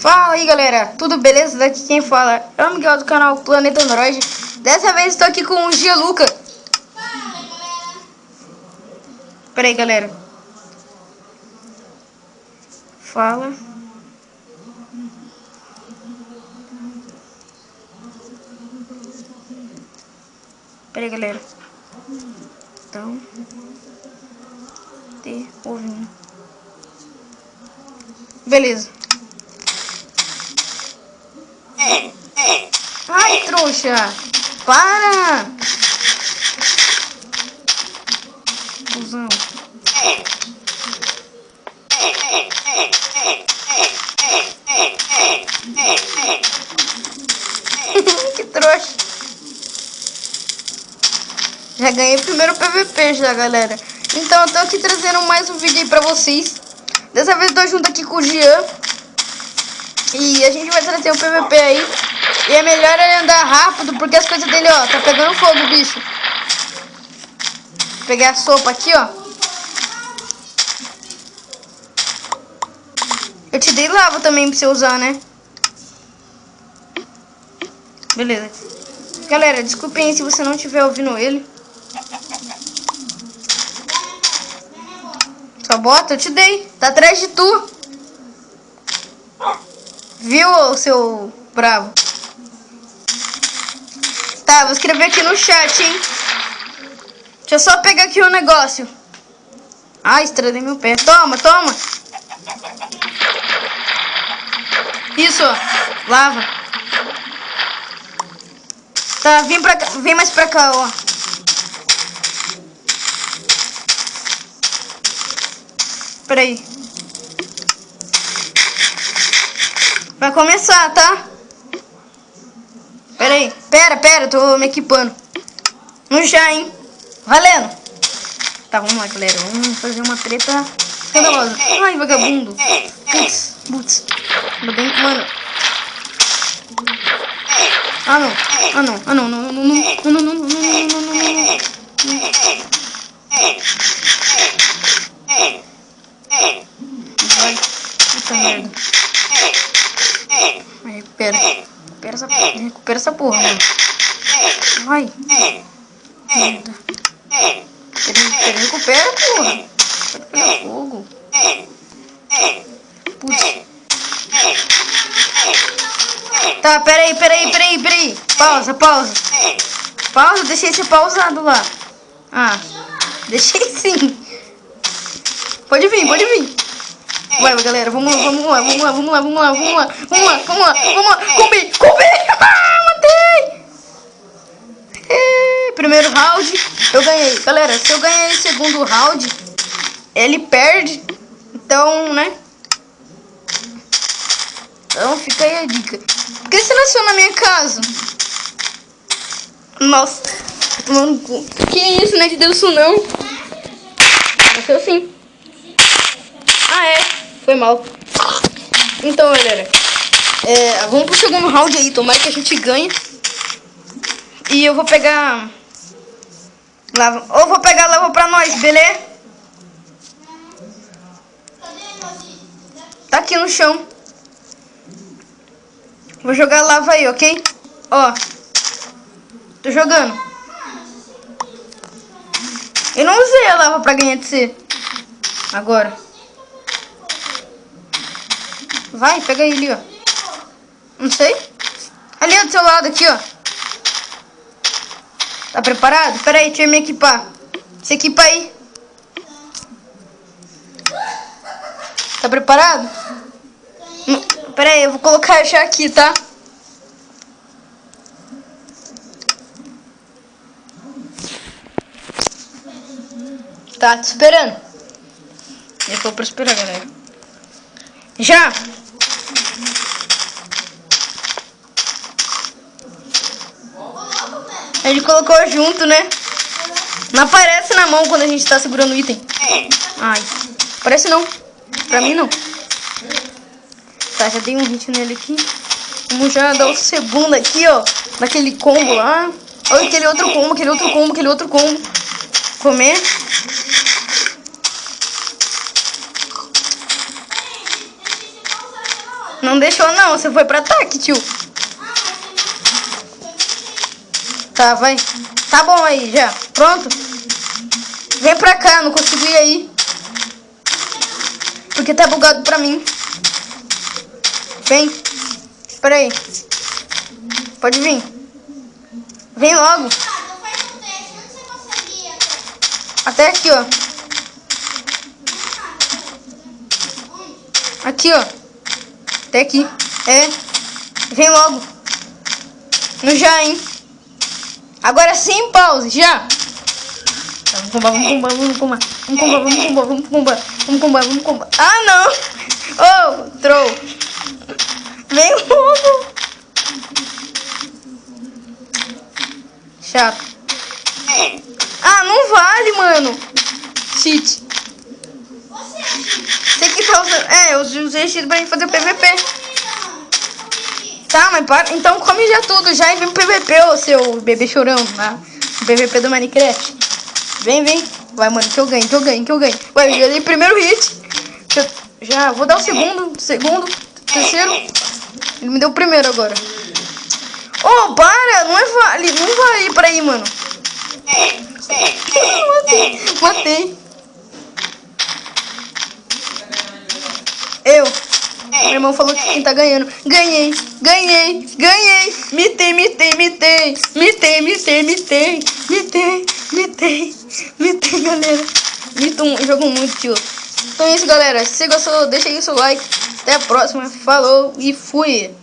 Fala aí galera, tudo beleza? Daqui quem fala é o Miguel do canal Planeta Android. Dessa vez estou aqui com o Gianluca. Pera aí galera. Fala. Pera aí galera. Então ouvindo. Beleza. Ai, trouxa! Para! Cusão. Que trouxa! Já ganhei o primeiro PVP já, galera. Então eu tô aqui trazendo mais um vídeo aí pra vocês. Dessa vez eu tô junto aqui com o Jean. E a gente vai trazer o PVP aí. E é melhor ele andar rápido, porque as coisas dele, ó, tá pegando fogo, bicho. Vou pegar a sopa aqui, ó. Eu te dei lava também pra você usar, né? Beleza. Galera, desculpem aí se você não estiver ouvindo ele. Só bota, eu te dei. Tá atrás de tu. Viu, seu bravo? Tá, vou escrever aqui no chat, hein? Deixa eu só pegar aqui o negócio. Ai, estrelei meu pé. Toma, toma. Isso, ó. Lava. Tá, vem pra cá. Vem mais pra cá, ó. Peraí. Vai começar, tá? Pera aí. Pera, tô me equipando. No chá, hein? Valendo. Tá, vamos lá, galera. Vamos fazer uma treta escandalosa. Ai, vagabundo. Putz. Ainda bem que, mano. Ah, não. Vai. Puta merda. Recupera essa porra, mano. Vai. Merda. Recupera, porra. Pode pegar fogo. Putz. Tá, peraí. Pausa. Pausa, deixei esse pausado lá. Ah, deixei sim. Pode vir. Vai, galera, vamos lá. Comi! Matei! Primeiro round, eu ganhei. Galera, se eu ganhar o segundo round, ele perde. Então, né? Então, fica aí a dica. Por que você nasceu na minha casa? Nossa, mano, que isso, né? De Deus, isso não. Nasceu assim. Ah, é. Foi mal. Então, galera, vamos pro segundo round aí. Tomara que a gente ganhe. E eu vou pegar lava. Ou vou pegar lava pra nós, beleza? Tá aqui no chão. Vou jogar lava aí, ok? Ó. Tô jogando. Eu não usei a lava pra ganhar de você. Agora. Vai, pega ele, ó. Não sei. Ali, ó, do seu lado, aqui, ó. Tá preparado? Pera aí, deixa eu me equipar. Se equipa aí. Tá preparado? Pera aí, eu vou colocar já aqui, tá? Tá, te esperando. Eu vou pra esperar, galera. Já! A gente colocou junto, né? Não aparece na mão quando a gente tá segurando o item. Ai, aparece não. Pra mim não. Tá, já dei um hit nele aqui. Vamos já dar o segundo aqui, ó. Naquele combo lá. Olha aquele outro combo. Comer. Não deixou não, você foi pra ataque, tio. Tá, vai. Tá bom aí, já. Pronto. Vem pra cá, não consigo ir aí. Porque tá bugado pra mim. Vem. Espera aí. Pode vir. Vem logo. Até aqui, ó. Aqui, ó. Até aqui. É. Vem logo. No já, hein. Agora sim, pause, já. Vamos combar. Ah, não. Oh, troll. Vem logo. Chato. Ah, não vale, mano. Cheat. Você que tá usando... eu usei cheat pra fazer PVP. Tá, mas para. Então come já tudo já e vem pro PVP, ô seu bebê chorão, tá? O PVP do Minecraft. Vem. Vai, mano, que eu ganho. Ué, eu dei primeiro hit. Já, vou dar o segundo, terceiro. Ele me deu o primeiro agora. Oh, para! Não vai ir pra aí, mano. Matei. Meu irmão falou que quem tá ganhando. Ganhei. Mitei, galera. Jogo muito, tio. Então é isso, galera. Se você gostou, deixa aí o seu like. Até a próxima. Falou e fui.